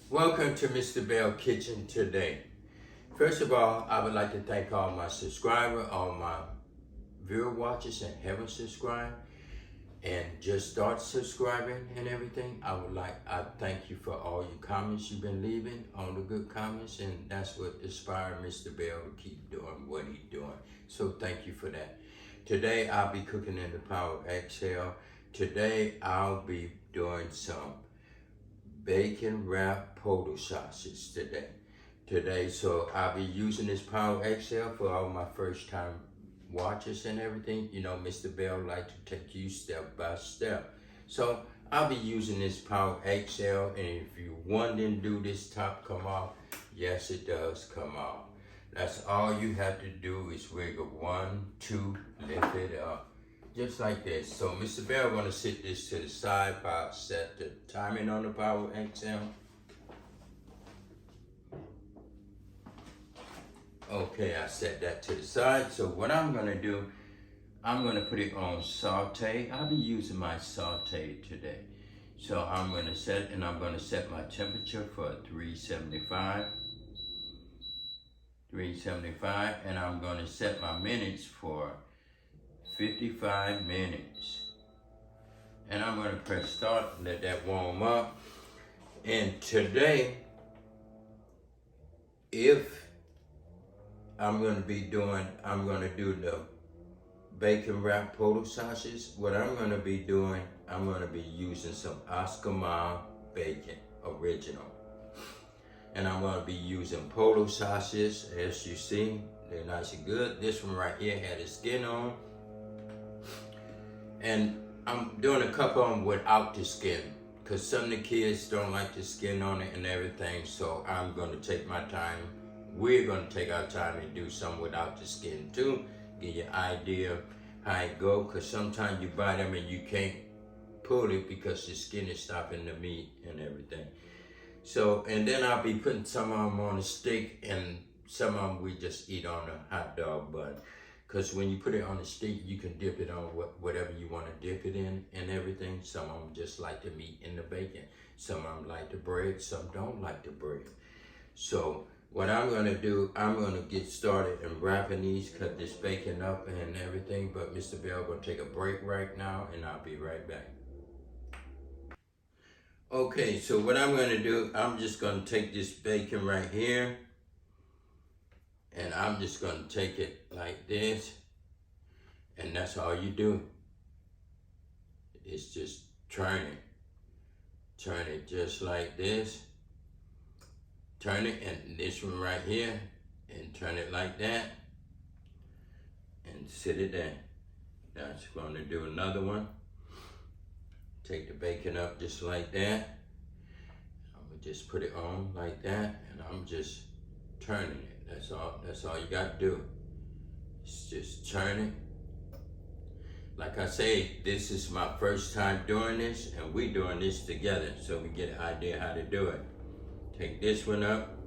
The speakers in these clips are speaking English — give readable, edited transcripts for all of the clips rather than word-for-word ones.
Welcome to Mr. Belle Kitchen today. First of all, I would like to thank all my subscribers, all my viewer watchers and haven't subscribed and just start subscribing and everything. I thank you for all your comments you've been leaving, all the good comments, and that's what inspired Mr. Belle to keep doing what he's doing. So thank you for that. Today I'll be cooking in the Power XL. Today I'll be doing some bacon wrapped polo sausage today. So I'll be using this Power XL for all my first time watchers and everything. You know, Mr. Bell like to take you step by step. So I'll be using this Power XL, and if you wondering, do this top come off? Yes, it does come off. That's all you have to do is wiggle 1, 2, lift it up. Just like this. So Mr. Bell gonna sit this to the side while I set the timing on the Power XL. Okay, I set that to the side. So what I'm gonna do, I'm gonna put it on saute. I'll be using my saute today. So I'm gonna set my temperature for 375. 375, and I'm gonna set my minutes for 55 minutes. And I'm gonna press start, let that warm up. And today, I'm gonna do the bacon wrapped polo sausage. What I'm gonna be doing, I'm gonna be using some Oscar Mayer bacon, original. And I'm gonna be using polo sausage, as you see, they're nice and good. This one right here had the skin on. And I'm doing a couple of them without the skin, because some of the kids don't like the skin on it and everything, so I'm gonna take my time. We're gonna take our time and do some without the skin too, give you an idea how it go, because sometimes you buy them and you can't pull it because the skin is stopping the meat and everything. So, and then I'll be putting some of them on a stick, and some of them we just eat on a hot dog bun. Because when you put it on a stick, you can dip it on whatever you want to dip it in and everything. Some of them just like the meat and the bacon. Some of them like the bread, some don't like the bread. So what I'm going to do, I'm going to get started in wrapping these, cut this bacon up and everything. But Mr. Bell going to take a break right now, and I'll be right back. Okay, so what I'm going to do, I'm just going to take this bacon right here, and I'm just going to take it like this, and that's all you do. It's just turn it just like this, turn it, and this one right here, and turn it like that, and sit it there. That's going to do another one. Take the bacon up just like that. I'm gonna just put it on like that, and I'm just turning it. That's all you got to do. It's just turn it. Like I say, this is my first time doing this, and we doing this together, so we get an idea how to do it. Take this one up.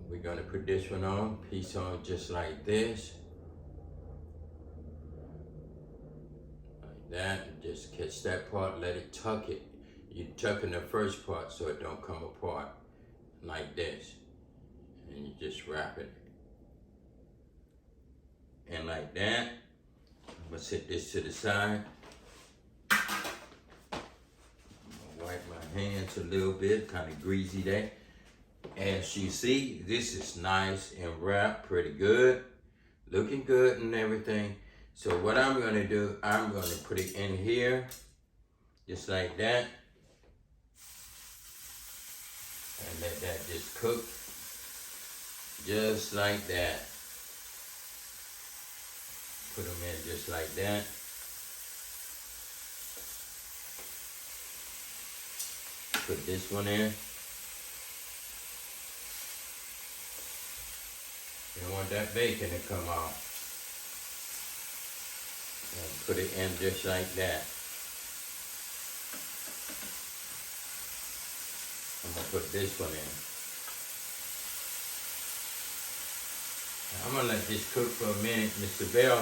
We're gonna put this one on, piece on just like this. That, and just catch that part, let it tuck it. You tuck in the first part so it don't come apart like this. And you just wrap it. And like that. I'm gonna set this to the side. I'm gonna wipe my hands a little bit, kind of greasy there. As you see, this is nice and wrapped pretty good. Looking good and everything. So what I'm gonna do, I'm gonna put it in here, just like that. And let that just cook, just like that. Put them in just like that. Put this one in. You don't want that bacon to come off. And put it in just like that. I'm gonna put this one in. I'm gonna let this cook for a minute. Mr. Bell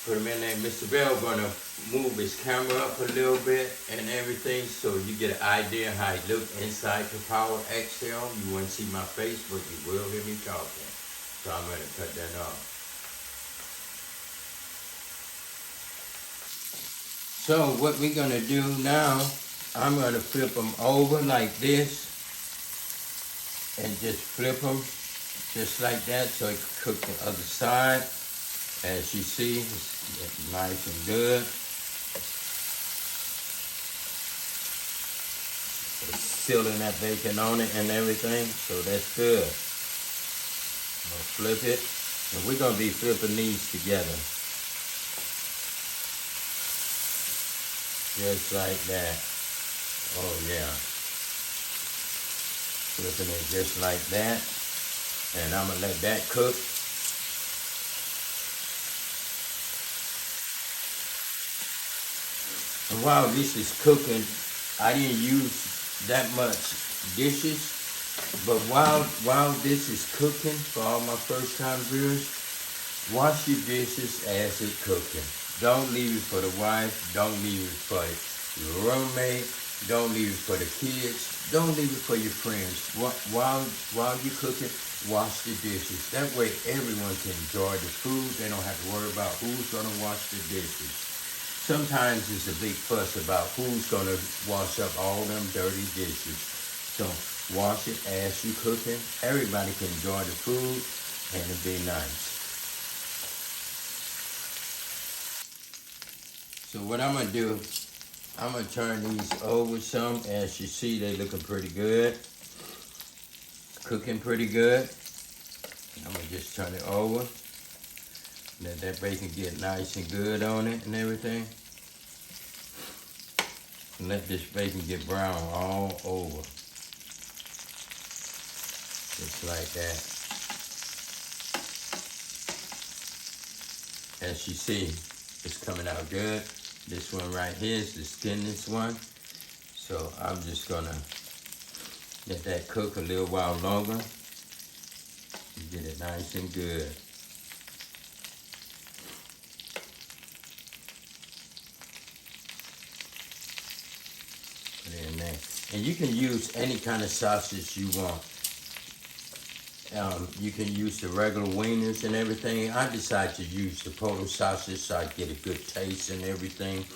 Put them in there. Mr. Bell gonna move his camera up a little bit and everything so you get an idea how it look inside the Power XL. You won't see my face, but you will hear me talking. So I'm gonna cut that off. So what we're gonna do now, I'm gonna flip them over like this and just flip them just like that so it can cook the other side. As you see, it's nice and good. It's sealing that bacon on it and everything, so that's good. I'm gonna flip it, and we're gonna be flipping these together. Just like that. Oh yeah. Flipping it just like that. And I'm gonna let that cook. And while this is cooking, I didn't use that much dishes. But while this is cooking, for all my first time viewers, wash your dishes as it's cooking. Don't leave it for the wife. Don't leave it for your roommate. Don't leave it for the kids. Don't leave it for your friends. While you're cooking, wash the dishes. That way everyone can enjoy the food. They don't have to worry about who's gonna wash the dishes. Sometimes it's a big fuss about who's gonna wash up all them dirty dishes. So wash it as you're cooking. Everybody can enjoy the food and it'll be nice. So what I'm gonna do, I'm gonna turn these over some. As you see, they looking pretty good. Cooking pretty good. I'm gonna just turn it over. Let that bacon get nice and good on it and everything. And let this bacon get brown all over. Just like that. As you see, it's coming out good. This one right here is the skinless one. So I'm just gonna let that cook a little while longer. And get it nice and good. Put it in there. And you can use any kind of sausage you want. You can use the regular wieners and everything. I decided to use the polo sausage so I get a good taste and everything.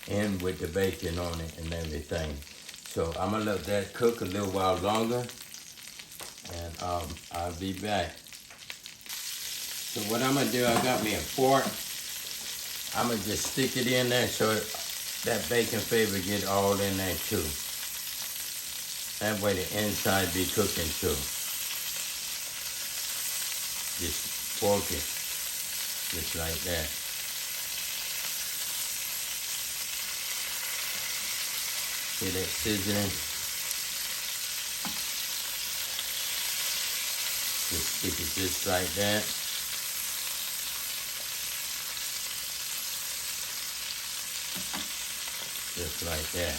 And with the bacon on it and everything. So I'm gonna let that cook a little while longer. And I'll be back. So what I'm gonna do, I got me a fork. I'm gonna just stick it in there so that bacon flavor get all in there too. That way the inside be cooking too. Just fork it, just like that. See that sizzling? Just stick it just like that. Just like that.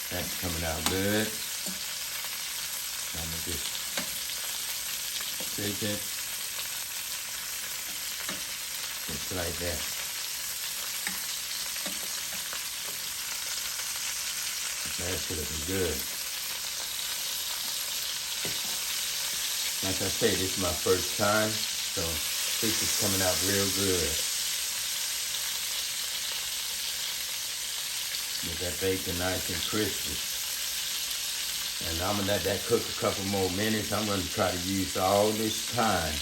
That's coming out good. I'm gonna just shake it. Just like that. That's looking good. Like I say, this is my first time, so this is coming out real good. Get that bacon nice and crispy. And I'm gonna let that cook a couple more minutes. I'm gonna try to use all this time.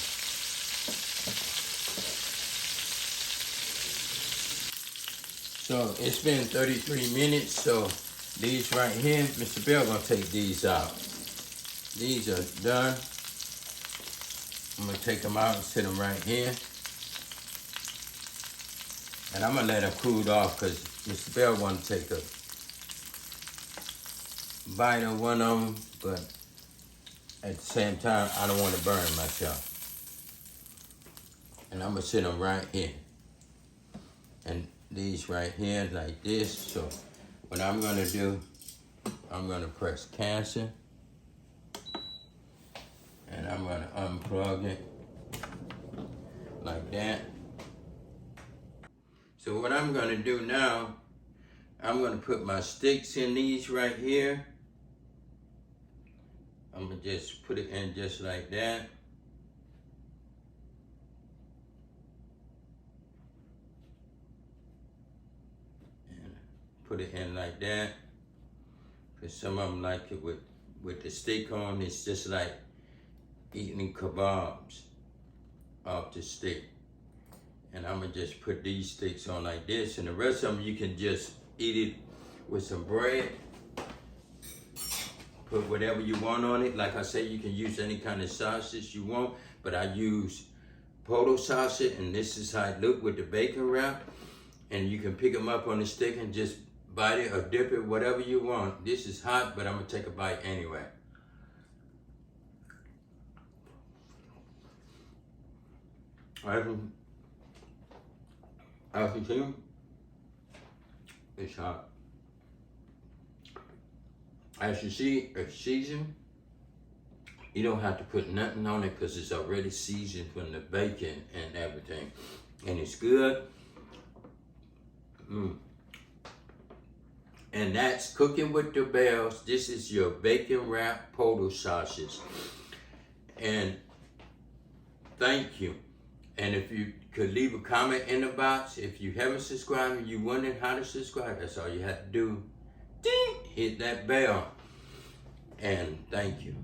So it's been 33 minutes, so these right here, Mr. Bell gonna take these out. These are done. I'm gonna take them out and sit them right here. And I'm gonna let them cool off because Mr. Bell wanna take a bite of one of them, but at the same time, I don't wanna burn myself. And I'm gonna sit them right here. And these right here like this. So what I'm gonna do, I'm gonna press cancel. And I'm gonna unplug it like that. So what I'm gonna do now, I'm gonna put my sticks in these right here. I'm gonna just put it in just like that. And put it in like that. Because some of them like it with the stick on. It's just like eating kebabs off the stick. And I'm gonna just put these sticks on like this, and the rest of them you can just eat it with some bread. Put whatever you want on it. Like I say, you can use any kind of sausage you want, but I use polo sausage, and this is how it look with the bacon wrap. And you can pick them up on the stick and just bite it or dip it, whatever you want. This is hot, but I'm gonna take a bite anyway. As you see, it's hot. As you see, it's seasoned. You don't have to put nothing on it because it's already seasoned from the bacon and everything. And it's good. And that's Cooking with the Bells. This is your bacon wrap polo sausage. And thank you. And if you could leave a comment in the box, if you haven't subscribed and you wondering how to subscribe, that's all you have to do. Ding! Hit that bell. And thank you.